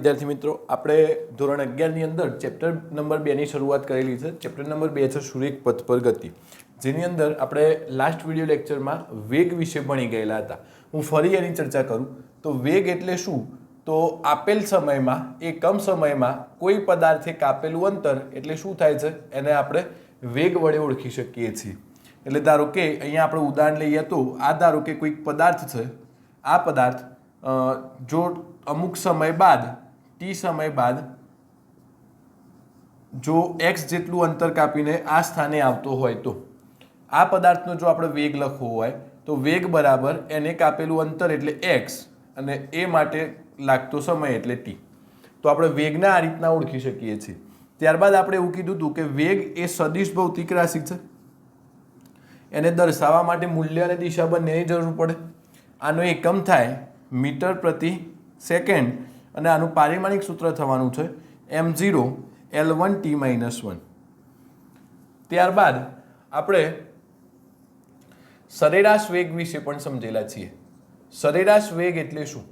વિદ્યાર્થી મિત્રો, આપણે ધોરણ 11 ની અંદર ચેપ્ટર નંબર 2 ની શરૂઆત કરેલી છે. ચેપ્ટર નંબર 2 છે સુરેખ પથ પર ગતિ, જેની અંદર આપણે લાસ્ટ વિડિયો લેક્ચરમાં વેગ વિશે ભણી ગયેલા હતા. હું ફરી એની ચર્ચા કરું તો વેગ એટલે શું? તો આપેલ સમયમાં એકમ સમયમાં કોઈ પદાર્થે કાપેલું અંતર એટલે શું થાય છે, એને આપણે વેગ વડે ઓળખી શકીએ છીએ. એટલે ધારો કે અહીંયા આપણે ઉદાહરણ લઈએ તો આ ધારો કે કોઈક પદાર્થ છે. આ પદાર્થ જો અમુક સમય બાદ ટી સમય બાદ જો x જેટલું અંતર કાપીને આ સ્થાને આવતો હોય તો આ પદાર્થનો જો આપણે વેગ લખવો હોય તો વેગ બરાબર એને કાપેલું અંતર એટલે x અને એ માટે લાગતો સમય એટલે t. તો આપણે વેગને આ રીતના ઓળખી શકીએ છીએ. ત્યારબાદ આપણે એવું કીધું હતું કે વેગ એ સદિશ ભૌતિક રાશિ છે. એને દર્શાવવા માટે મૂલ્ય અને દિશા બંનેની જરૂર પડે. આનો એકમ થાય મીટર પ્રતિ સેકન્ડ અને આનું પારિમાણિક સૂત્ર થવાનું છે m0 L1 t - 1. ત્યારબાદ આપણે સરેરાશ વેગ વિશે પણ સમજેલા છીએ. સરેરાશ વેગ એટલે શું?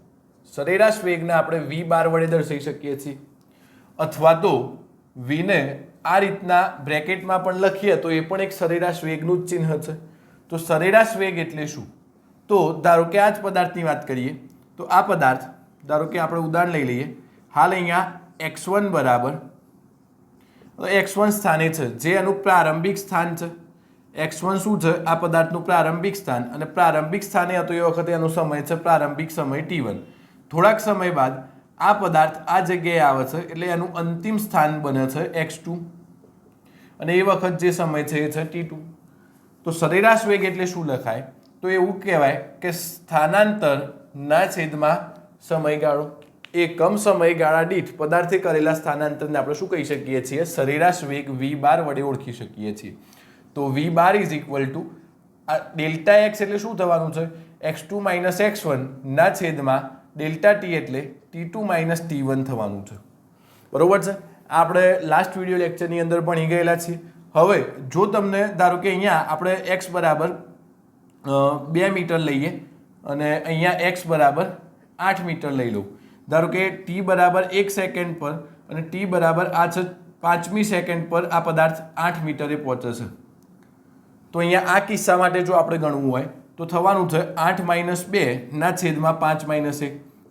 સરેરાશ વેગને આપણે v બાર વડે દર્શાવી શકીએ છીએ, અથવા તો v ને આ રીતના બ્રેકેટમાં પણ લખીએ તો એ પણ એક સરેરાશ વેગનું જ ચિહ્ન છે. તો સરેરાશ વેગ એટલે શું? તો ધારો કે આ જ પદાર્થની વાત કરીએ તો આ પદાર્થ ધારો કે આપણે ઉદાહરણ લઈ લઈએ. હાલ અહીંયા x1 બરાબર x1 સ્થાને છે, જે એનું પ્રારંભિક સ્થાન છે. x1 શું છે? આ પદાર્થનું પ્રારંભિક સ્થાન, અને પ્રારંભિક સ્થાને હતો એ વખતે એનો સમય છે પ્રારંભિક સમય t1. થોડાક સમય બાદ આ પદાર્થ આ જગ્યાએ આવે છે એટલે એનું અંતિમ સ્થાન બને છે x2, અને એ વખત જે સમય છે એ છે t2. તો સરેરાશ વેગ એટલે શું લખાય? તો એવું કહેવાય કે સ્થાનાંતરના છેદમાં સમયગાળો. એકમ સમયગાળા દીઠ પદાર્થે કરેલા સ્થાનાંતરને આપણે શું કહી શકીએ છીએ? સરેરાશ વેગ v બાર વડે ઓળખી શકીએ છીએ. તો v bar is equal to delta x એટલે શું થવાનું છે? x2 - x1 ના છેદમાં ડેલ્ટા t એટલે t2 - t1 થવાનું છે. બરોબર છે? આપણે લાસ્ટ વિડિયો લેક્ચરની અંદર ભણી ગયેલા છીએ. હવે જો તમને ધારો કે અહીંયા આપણે x બરાબર 2 મીટર લઈએ અને અહીંયા x બરાબર 8 મીટર લઈ લઉં. ધારો કે t બરાબર 1 સેકન્ડ પર અને t બરાબર આ છે 5મી સેકન્ડ પર આ પદાર્થ 8 મીટરે પહોંચે છે. તો અહીંયા આ કિસ્સા માટે જો આપણે ગણવું હોય તો થવાનું છે 8 - 2 ના છેદમાં 5 - 1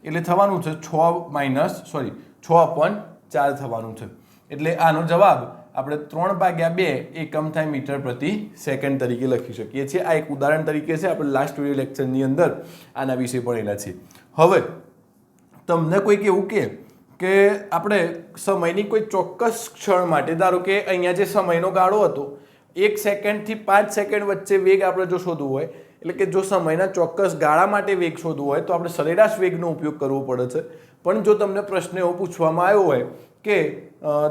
એટલે થવાનું છે 6/4 થવાનું છે. એટલે આનો જવાબ આપણે 3/2 એકમ થાય મીટર પ્રતિ સેકન્ડ તરીકે લખી શકીએ છીએ. આ એક ઉદાહરણ તરીકે છે. આપણે લાસ્ટ વિડિયો લેક્ચરની અંદર આના વિશે ભણેલા છીએ. હવે તમને કોઈક એવું કે આપણે સમયની કોઈ ચોક્કસ ક્ષણ માટે ધારો કે અહીંયા જે સમયનો ગાળો હતો 1 સેકન્ડથી 5 સેકન્ડ વચ્ચે વેગ આપણે જો શોધવું હોય, એટલે કે જો સમયના ચોક્કસ ગાળા માટે વેગ શોધવું હોય તો આપણે સરેરાશ વેગનો ઉપયોગ કરવો પડે છે. પણ જો તમને પ્રશ્ન એવો પૂછવામાં આવ્યો હોય કે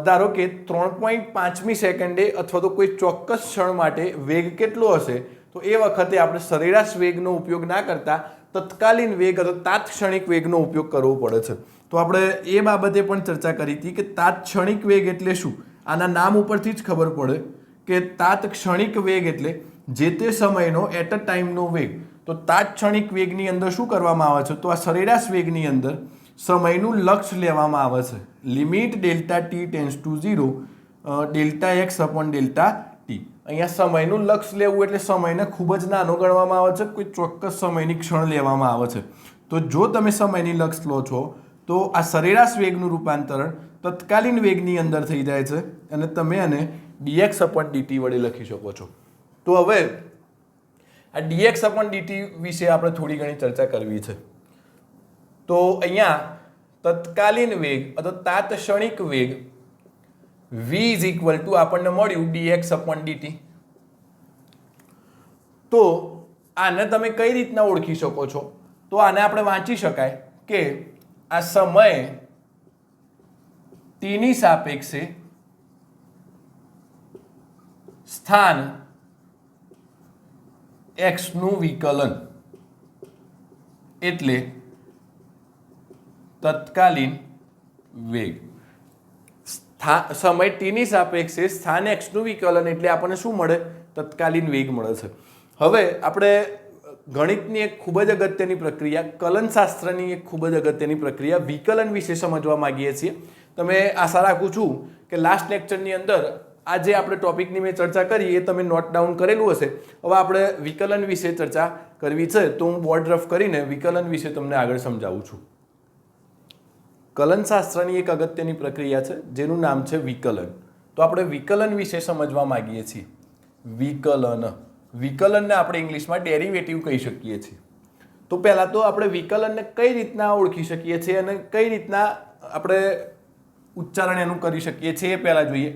ધારો કે 3.5મી સેકન્ડે અથવા તો કોઈ ચોક્કસ ક્ષણ માટે વેગ કેટલો હશે, તો એ વખતે આપણે સરેરાશ વેગનો ઉપયોગ ના કરતા તત્કાલીન વેગ અથવા તાત્ક્ષણિક વેગનો ઉપયોગ કરવો પડે છે. તો આપણે એ બાબતે પણ ચર્ચા કરી હતી કે તાત્ક્ષણિક વેગ એટલે શું. આના નામ ઉપરથી જ ખબર પડે કે તાત્ક્ષણિક વેગ એટલે જે તે સમયનો એટ અ ટાઈમનો વેગ. તો તાત્ક્ષણિક વેગની અંદર શું કરવામાં આવે છે? તો આ સરેરાશ વેગની અંદર સમયનું લક્ષ લેવામાં આવે છે. Limit delta t tends to 0 delta x upon delta t. અહીંયા સમયનું લક્ષ લેવું એટલે સમયને ખૂબ જ નાનો ગણવામાં આવે છે. કોઈ ચોક્કસ સમયની ક્ષણ લેવામાં આવે છે. તો જો તમે સમયની લક્ષ લો છો તો આ સરેરાશ વેગનું રૂપાંતરણ તત્કાલીન વેગની અંદર થઈ જાય છે અને તમે આને dx અપોન dt વડે લખી શકો છો. તો હવે આ dx અપોન dt વિશે આપણે થોડી ઘણી ચર્ચા કરવી છે. તો અહીંયા તત્કાલીન વેગ અથવા તાત્ક્ષણિક વેગ v ઇઝ ઇક્વલ ટુ આપણને મળ્યું dx અપોન dt. તો આને તમે કઈ રીતના ઓળખી શકો છો? તો આને આપણે વાંચી શકાય કે આ સમય t ની સાપેક્ષે સ્થાન x નું વિકલન એટલે તત્કાલીન વેગ. સમય t ની સાપેક્ષે સ્થાન x નું વિકલન એટલે આપણને શું મળે? તત્કાલીન વેગ મળે છે. હવે આપણે ગણિતની એક ખૂબ જ અગત્યની પ્રક્રિયા, કલનશાસ્ત્રની એક ખૂબ જ અગત્યની પ્રક્રિયા વિકલન વિશે સમજવા માંગીએ છીએ. તમે આશા રાખું છું કે લાસ્ટ લેક્ચરની અંદર આજે આપણે ટોપિકની મેં ચર્ચા કરી એ તમે નોટ ડાઉન કરેલું હશે. હવે આપણે વિકલન વિશે ચર્ચા કરવી છે તો હું બોર્ડ રફ કરીને વિકલન વિશે તમને આગળ સમજાવું છું. કલનશાસ્ત્રની એક અગત્યની પ્રક્રિયા છે જેનું નામ છે વિકલન. તો આપણે વિકલન વિશે સમજવા માંગીએ છીએ. વિકલનને આપણે ઇંગ્લિશમાં ડેરિવેટિવ કહી શકીએ છીએ. તો પહેલાં તો આપણે વિકલનને કઈ રીતના ઓળખી શકીએ છીએ અને કઈ રીતના આપણે ઉચ્ચારણ એનું કરી શકીએ છીએ એ પહેલાં જોઈએ.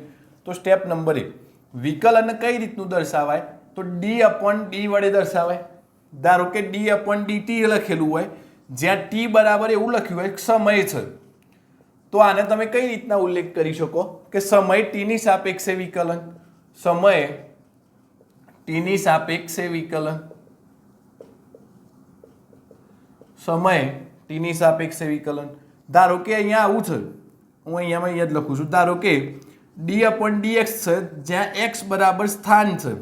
તો સ્ટેપ નંબર 1, વિકલનને કઈ રીતનું દર્શાવાય? તો d/d વડે દર્શાવાય. ધારો કે d/dt લખેલું હોય, જ્યાં t બરાબર એવું લખ્યું હોય સમય છે, તો આને તમે કઈ રીતના ઉલ્લેખ કરી શકો કે સમય t ની સાપેક્ષે વિકલન. સમય t ની સાપેક્ષે વિકલન. સમય t ની સાપેક્ષે વિકલન. ધારો કે અહીંયા આવું છે, હું અહીંયા જ લખું છું. ધારો કે d/dx છે, જ્યાં x બરાબર સ્થાન છે,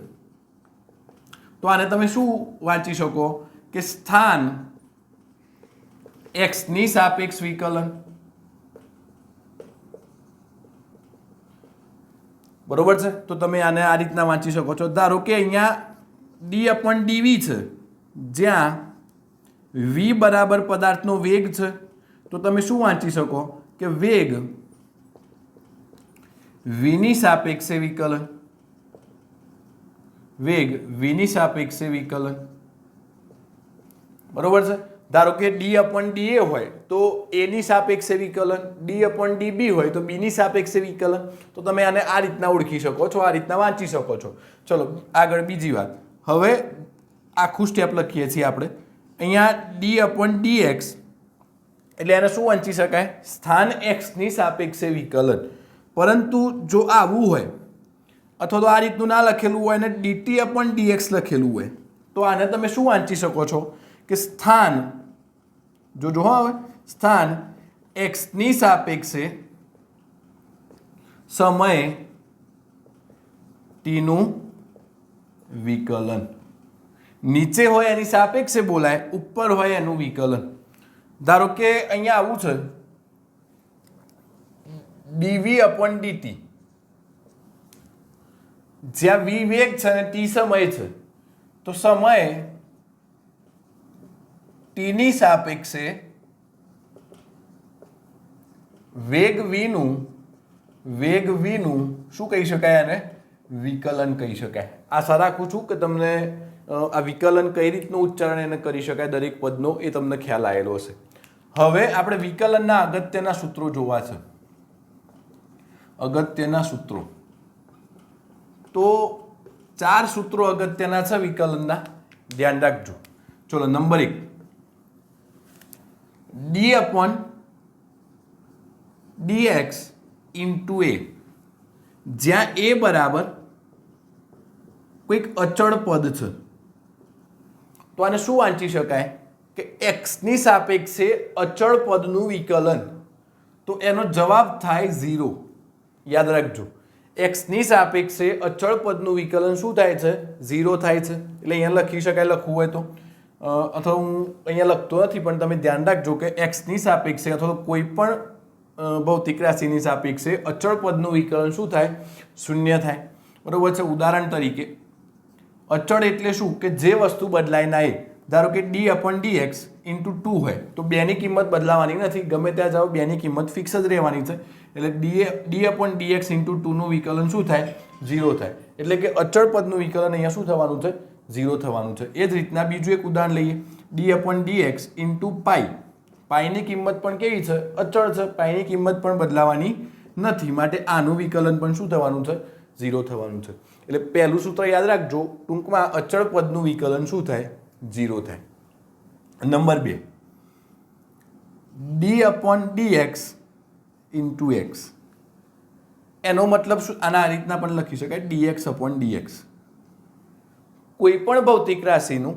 તો આને તમે શું વાંચી શકો કે સ્થાન x ની સાપેક્ષ વિકલન. બરોબર છે? તો તમે આને આ રીતના વાંચી શકો છો. ધારો કે અહીંયા d/dv છે, જ્યાં v બરાબર પદાર્થનો વેગ છે, તો તમે શું વાંચી શકો કે વેગ v ની સાપેક્ષે વિકલન. વેગ v ની સાપેક્ષે વિકલન. બરોબર છે? ધારો કે d/da હોય તો a ની સાપેક્ષે વિકલન, d/db હોય તો b ની સાપેક્ષે વિકલન. તો તમે આને આ રીતના ઓળખી શકો છો, આ રીતના વાંચી શકો છો. ચલો આગળ બીજી વાત. હવે આખું સ્ટેપ લખીએ છીએ આપણે. અહીંયા d/dx એટલે એને શું વાંચી શકાય? સ્થાન x ની સાપેક્ષે વિકલન. પરંતુ જો આવું હોય અથવા તો આ રીતનું ના લખેલું હોય અને dt/dx લખેલું હોય, તો આને તમે શું વાંચી શકો છો કે સ્થાન જો હવે સ્થાન x ની સાપેક્ષે સમય t નું વિકલન. નીચે હોય એની સાપેક્ષે બોલાય, ઉપર હોય એનું વિકલન. ધારો કે અહીંયા આવું છે dv/dt, જ્યાં v વેગ છે અને t સમય છે, તો સમય t ની સાપેક્ષે વેગ v નું શું કહી શકાય? આને વિકલન કહી શકાય. આશા રાખું છું કે તમને આ વિકલન કઈ રીતનું ઉચ્ચારણ એને કરી શકાય દરેક પદનો એ તમને ખ્યાલ આવેલો હશે. હવે આપણે વિકલનના અગત્યના સૂત્રો જોવા છે. અગત્યના સૂત્રો, તો 4 સૂત્રો અગત્યના છે વિકલનના, ધ્યાન રાખજો. ચલો નંબર 1, d/dx * a, જ્યાં a બરાબર કોઈક અચળ પદ છે, તો આને શું વાંચી શકાય કે x ની સાપેક્ષે અચળ પદનું વિકલન. તો એનો જવાબ થાય 0. યાદ રાખજો, x ની સાપેક્ષે અચળ પદનું વિકલન શું થાય છે? 0 થાય છે. એટલે અહીંયા લખી શકાય, લખવું હોય તો, અથવા હું અહીંયા લખતો નથી પણ તમે ધ્યાન રાખજો કે x ની સાપેક્ષે અથવા કોઈ પણ ભૌતિક રાશિની સાપેક્ષે અચળ પદનું વિકલન શું થાય? 0 થાય. બરોબર છે? ઉદાહરણ તરીકે અચળ એટલે શું કે જે વસ્તુ બદલાય ના એ. ધારો કે d/dx * 2 હોય તો 2 ની કિંમત બદલાવાની નથી, ગમે ત્યાં જાઓ 2 ની કિંમત ફિક્સ જ રહેવાની છે. એટલે d/dx * 2 નું વિકલન શું થાય? 0 થાય. એટલે કે અચળ પદનું વિકલન અહીંયા શું થવાનું છે? 0 થવાનું છે. એ જ રીતના બીજું એક ઉદાહરણ લઈએ, d/dx * પાઈ. પાઈની કિંમત પણ કેવી છે? અચળ છે. પાઈની કિંમત પણ બદલાવાની નથી, માટે આનું વિકલન પણ શું થવાનું છે? 0 થવાનું છે. એટલે પહેલું સૂત્ર યાદ રાખજો, ટૂંકમાં અચળ પદનું વિકલન શું થાય? 0 થાય. નંબર 2, d/dx * x, એનો મતલબ શું? આના આ રીતના પણ લખી શકાય, dx/dx. કોઈ પણ ભૌતિક રાશિનું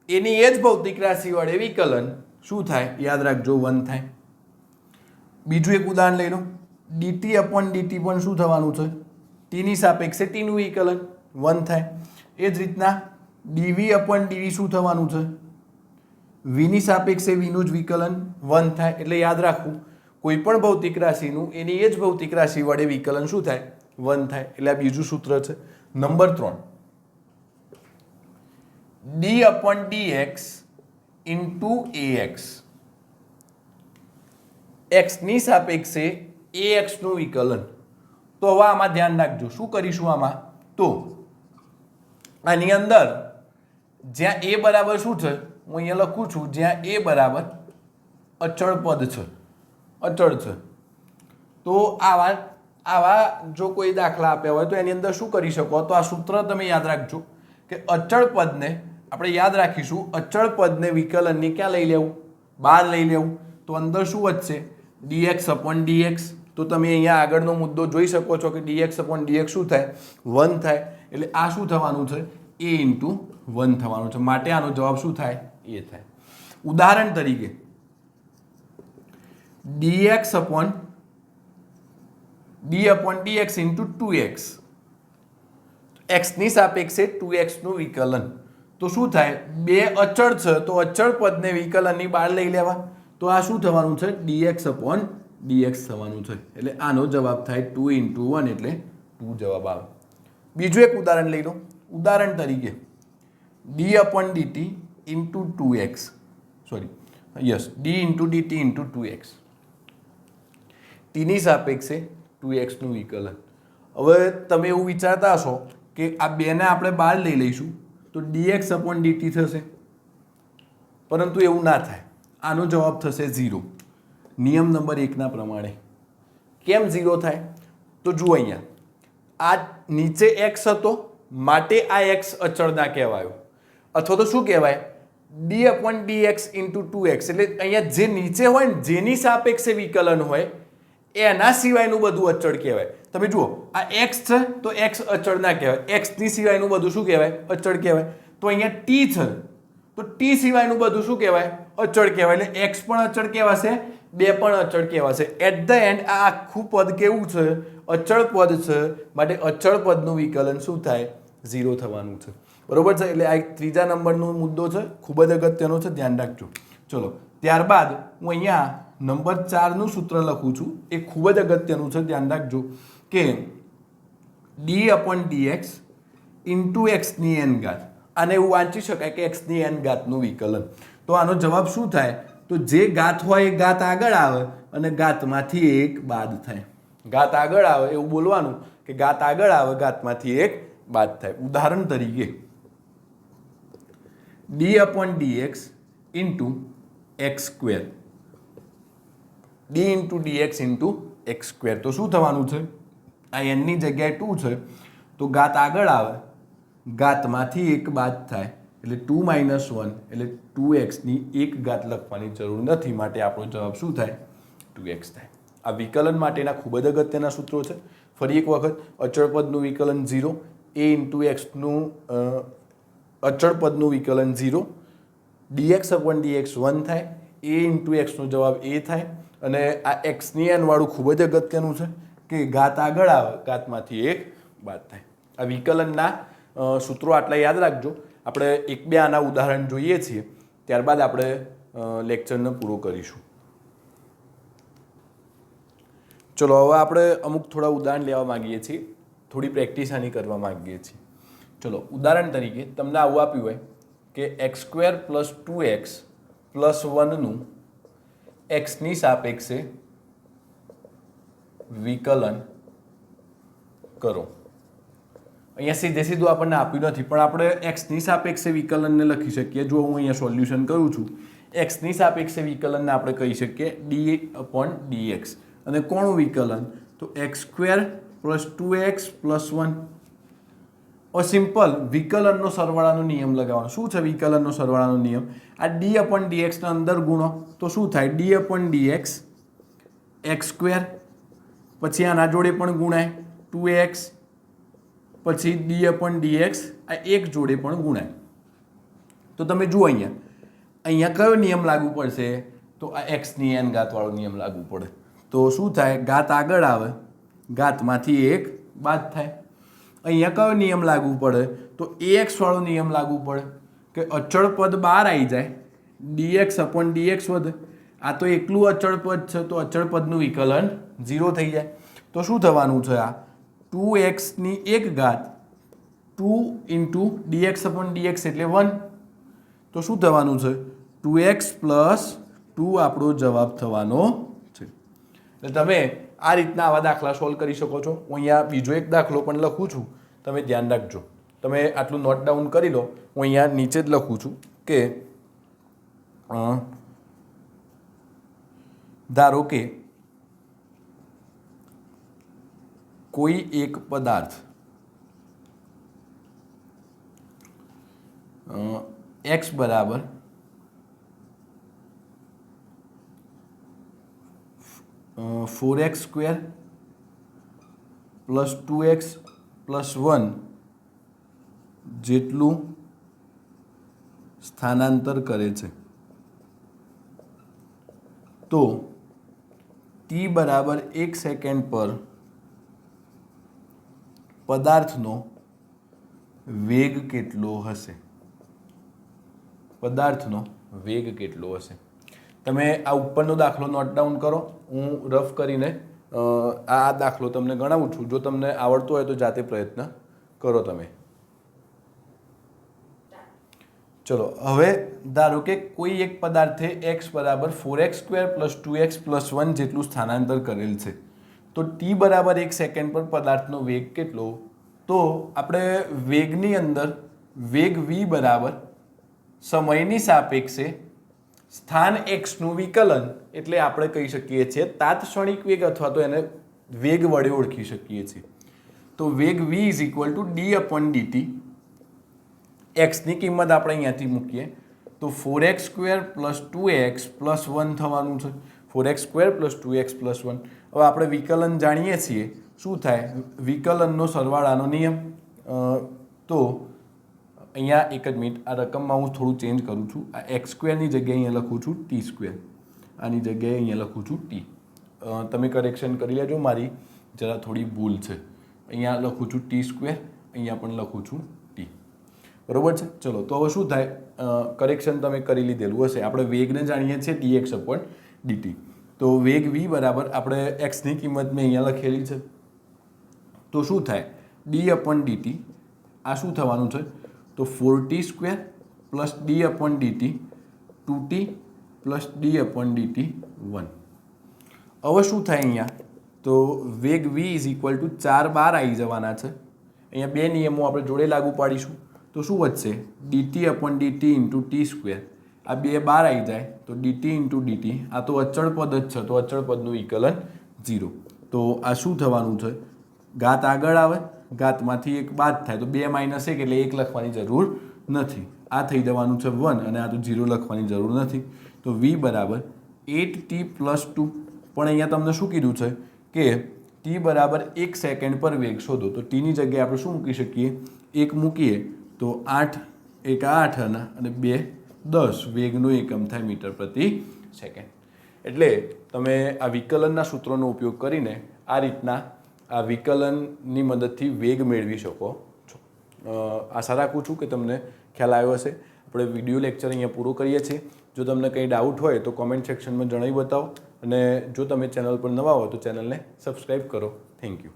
એની એ જ ભૌતિક રાશિ વડે વિકલન શું થાય? યાદ રાખજો, 1 થાય. બીજું એક ઉદાહરણ લઈ લો, dt/dt પણ શું થવાનું છે? t ની સાપેક્ષે t નું વિકલન 1 થાય. એ જ રીતના ડીવી અપોન ડીવી શું થવાનું છે? વીની સાપેક્ષે વીનું જ વિકલન 1 થાય. એટલે યાદ રાખવું, કોઈ પણ ભૌતિક રાશિનું એની એ જ ભૌતિક રાશિ વડે વિકલન શું થાય? 1 થાય. એટલે આ બીજું સૂત્ર છે. Number 3, d upon dx into x. એક્સની સાપેક્ષે એક્સ નું વિકલન. તો હવે આમાં ધ્યાન રાખજો, શું કરીશું આમાં? તો આની અંદર જ્યાં એ બરાબર શું છે, હું અહીંયા લખું છું, જ્યાં એ બરાબર અચળ પદ છે, અચળ છે. તો આવા જો કોઈ દાખલા આપ્યા હોય તો એની અંદર શું કરી શકો? તો આ સૂત્ર તમે યાદ રાખજો કે અચળ પદને આપણે યાદ રાખીશું. અચળ પદને વિકલનની ક્યાં લઈ લેવું? બહાર લઈ લેવું. તો અંદર શું વધશે? dx upon dx. તો તમે અહીંયા આગળનો મુદ્દો જોઈ શકો છો કે dx અપોન dx શું થાય? 1 થાય. એટલે આ શું થવાનું છે? a ઇન્ટુ 1 થવાનું છે. માટે આનો જવાબ શું થાય? એ થાય. ઉદાહરણ તરીકે dx upon d upon dx into 2x. x ની સાપેક્ષે 2x નું વિકલન. તો શું થાય? બે અચળ છે તો અચળ પદને વિકલનની બહાર લઈ લેવા. તો આ શું થવાનું છે? dx અપોન dx થવાનું છે. એટલે આનો જવાબ થાય 2 ઇન્ટુ 1 એટલે 2 જવાબ આવે. બીજું એક ઉદાહરણ લઈ લો. ઉદાહરણ તરીકે d upon dt into 2x, sorry yes, d into dt into 2x. ટીની સાપેક્ષે 2x નું વિકલન. હવે તમે એવું વિચારતા હશો કે આ બેને આપણે બહાર લઈ લઈશું તો dx અપોન dt થશે, પરંતુ એવું ના થાય. આનો જવાબ થશે 0. નિયમ નંબર 1 ના પ્રમાણે. કેમ 0 થાય? તો જુઓ અહીંયા, આ નીચે x હતો માટે આ x અચળ ના કહેવાયો, અથવા તો શું કહેવાય? d upon dx into 2x. એટલે અહીંયા જે નીચે હોય ને, જેની સાપેક્ષે વિકલન હોય એના સિવાયનું બધું અચળ કહેવાય. તમે જુઓ, આ x છે તો x અચળ ના કહેવાય, x ની સિવાયનું બધું શું કહેવાય? અચળ કહેવાય. તો અહીંયા t છે તો t સિવાયનું બધું શું કહેવાય? અચળ કહેવાય. એટલે x પણ અચળ કહેવાશે, 2 પણ અચળ કહેવાશે. એટ ધ એન્ડ આ આખું પદ કેવું છે? અચળ પદ છે. માટે અચળ પદનું વિકલન શું થાય? 0 થવાનું છે. બરોબર છે? એટલે આ એક ત્રીજા નંબરનો મુદ્દો છે, ખૂબ જ અગત્યનો છે, ધ્યાન રાખજો. ચલો, ત્યારબાદ હું અહીંયા નંબર 4 નું સૂત્ર લખું છું. એ ખૂબ જ અગત્યનું છે, ધ્યાન રાખજો કે d upon dx into x ની n ઘાત. આને એવું વાંચી શકાય કે x ની n ઘાતનું વિકલન. તો આનો જવાબ શું થાય? તો જે ઘાત હોય એ ઘાત આગળ આવે અને ઘાતમાંથી એક બાદ થાય. ઘાત આગળ આવે એવું બોલવાનું કે ઘાત આગળ આવે, ઘાતમાંથી એક બાદ થાય. ઉદાહરણ તરીકે d upon dx into x square. d into dx into x square. તો શું થવાનું છે? આ n ની જગ્યાએ 2 છે તો ઘાત આગળ આવે, ઘાતમાંથી એક બાદ થાય. એટલે 2 માઇનસ 1 એટલે 2x ની એક ઘાત લખવાની જરૂર નથી. માટે આપણો જવાબ શું થાય? 2x થાય. આ વિકલન માટેના ખૂબ જ અગત્યના સૂત્રો છે. ફરી એક વખત, અચળ પદનું વિકલન 0, a ઇન્ટુ x નું અચળ પદનું વિકલન 0, dx અપોન dx 1 થાય, a ઇન્ટુ x નો જવાબ a થાય. અને આ x ની n વાળું ખૂબ જ અગત્યનું છે કે ઘાત આગળ આવે, ઘાતમાંથી એક બાદ થાય. આ વિકલનના સૂત્રો આટલા યાદ રાખજો. આપણે 1-2 આના ઉદાહરણ જોઈએ છીએ, ત્યારબાદ આપણે લેક્ચરને પૂરો કરીશું. ચલો, હવે આપણે અમુક થોડા ઉદાહરણ લેવા માંગીએ છીએ, થોડી પ્રેક્ટિસ આની કરવા માંગીએ છીએ. ચલો, ઉદાહરણ તરીકે તમને આવું આપ્યું હોય કે x square plus 2x plus 1નું x ની સાપેક્ષે વિકલન કરો. અહીંયા સીધે સીધું આપણને આપ્યું નથી, પણ આપણે x ની સાપેક્ષે વિકલનને લખી શકીએ. જો હું અહીંયા સોલ્યુશન કરું છું, x ની સાપેક્ષે વિકલનને આપણે કહી શકીએ d અપોન dx. અને કોનું વિકલન? તો x square plus 2x plus 1. Simple વિકલનનો સરવાળાનો નિયમ લગાવવાનો. શું છે વિકલનનો સરવાળાનો નિયમ? આ d અપોન dx ના અંદર ગુણો તો શું થાય? d upon dx x square, પછી આના જોડે પણ ગુણાય 2x, પછી d અપોન dx આ એક જોડે પણ ગુણાય. તો તમે જુઓ અહીંયા કયો નિયમ લાગુ પડશે? તો આ x ની n ઘાત વાળો નિયમ લાગુ પડે. તો શું થાય? ઘાત આગળ આવે, ઘાતમાંથી એક બાદ થાય. અહીંયા કયો નિયમ લાગુ પડે? તો ax વાળો નિયમ લાગુ પડે કે અચળ પદ બહાર આવી જાય, dx upon dx વધે. આ તો એકલું અચળ પદ છે, તો અચળ પદનું વિકલન 0 થઈ જાય. તો શું થવાનું છે? આ 2x ની 1 ઘાત 2 ઇન્ટુ dx upon dx એટલે 1. તો શું થવાનું છે? 2x પ્લસ 2 આપણો જવાબ થવાનો છે. એટલે તમે આ રીતના આવા દાખલા સોલ્વ કરી શકો છો. હું અહીંયા બીજો એક દાખલો પણ લખું છું, તમે ધ્યાન રાખજો. તમે આટલું નોટ ડાઉન કરી લો. હું અહીંયા નીચે જ લખું છું કે ધારો કે કોઈ એક પદાર્થ x બરાબર 4x square plus 2x plus 1 જેટલું સ્થાનાંતર કરે છે, તો t બરાબર 1 સેકન્ડ પર પદાર્થનો વેગ કેટલો હશે? પદાર્થનો વેગ કેટલો હશે? તમે આ ઉપરનો દાખલો નોટ ડાઉન કરો. હું રફ કરીને આ દાખલો તમને ગણાવું છું. જો તમને આવડતો હોય તો જાતે પ્રયત્ન કરો તમે. ચલો, હવે ધારો કે કોઈ એક પદાર્થે x બરાબર 4x square plus 2x plus 1 જેટલું સ્થાનાંતર કરેલ છે, તો t બરાબર 1 સેકન્ડ પર પદાર્થનો વેગ કેટલો? તો આપણે વેગની અંદર વેગ v બરાબર સમયની સાપેક્ષે સ્થાન x નું વિકલન, એટલે આપણે કહી શકીએ છીએ તાત્ક્ષણિક વેગ, અથવા તો એને વેગ વડે ઓળખી શકીએ છીએ. તો વેગ v is equal to d upon dt. x ની કિંમત આપણે અહીંયાથી મૂકીએ તો 4x square plus 2x plus 1 થવાનું છે. 4x square plus 2x plus 1. હવે આપણે વિકલન જાણીએ છીએ. શું થાય? વિકલનનો સરવાળાનો નિયમ. તો અહીંયા એક જ મિનિટ, આ રકમમાં હું થોડું ચેન્જ કરું છું. આ એક્સ સ્ક્વેરની જગ્યાએ અહીંયા લખું છું ટી સ્ક્વેર, આની જગ્યાએ અહીંયા લખું છું ટી. તમે કરેક્શન કરી લેજો, મારી જરા થોડી ભૂલ છે. અહીંયા લખું છું ટી સ્ક્વેર, અહીંયા પણ લખું છું ટી. બરોબર છે? ચલો, તો હવે શું થાય? કરેક્શન તમે કરી લીધેલું હશે. આપણે વેગને જાણીએ છીએ dx upon dt. તો વેગ v બરાબર આપણે એક્સની કિંમત મેં અહીંયા લખેલી છે. તો શું થાય? d upon dt. આ શું થવાનું છે? તો 4t square plus d upon dt 2t plus d upon dt 1. હવે શું થાય અહીંયા? તો વેગ v ઇઝ ઇક્વલ ટુ 4 બાર આવી જવાના છે. અહીંયા બે નિયમો આપણે જોડે લાગુ પાડીશું. તો શું વધશે? dt upon dt into T square. આ બે બાર આવી જાય તો dt ઇન્ટુ dt. આ તો અચળ પદ જ છે, તો અચળ પદનું વિકલન 0. તો આ શું થવાનું છે? ઘાત આગળ આવે, ઘાતમાંથી એક બાદ થાય તો 2 માઇનસ 1 એટલે 1 લખવાની જરૂર નથી. આ થઈ જવાનું છે 1 અને આ તો 0 લખવાની જરૂર નથી. તો v બરાબર 8t પ્લસ 2. પણ અહીંયા તમને શું કીધું છે કે t બરાબર 1 સેકન્ડ પર વેગ શોધો. તો t ની જગ્યાએ આપણે શું મૂકી શકીએ? 1 મૂકીએ તો 8 1 8 અને 2 10 વેગનો એકમ થાય મીટર પ્રતિ સેકન્ડ. એટલે તમે આ વિકલનના સૂત્રોનો ઉપયોગ કરીને આ રીતના આ વિકલનની મદદથી વેગ મેળવી શકો છો. આશા રાખું છું કે તમને ખ્યાલ આવ્યો હશે. આપણે વિડીયો લેક્ચર અહીંયા પૂરો કરીએ છીએ. જો તમને કંઈ ડાઉટ હોય તો કોમેન્ટ સેક્શનમાં જણાવી બતાવો, અને જો તમે ચેનલ પર નવા હો તો ચેનલને સબસ્ક્રાઈબ કરો. Thank you.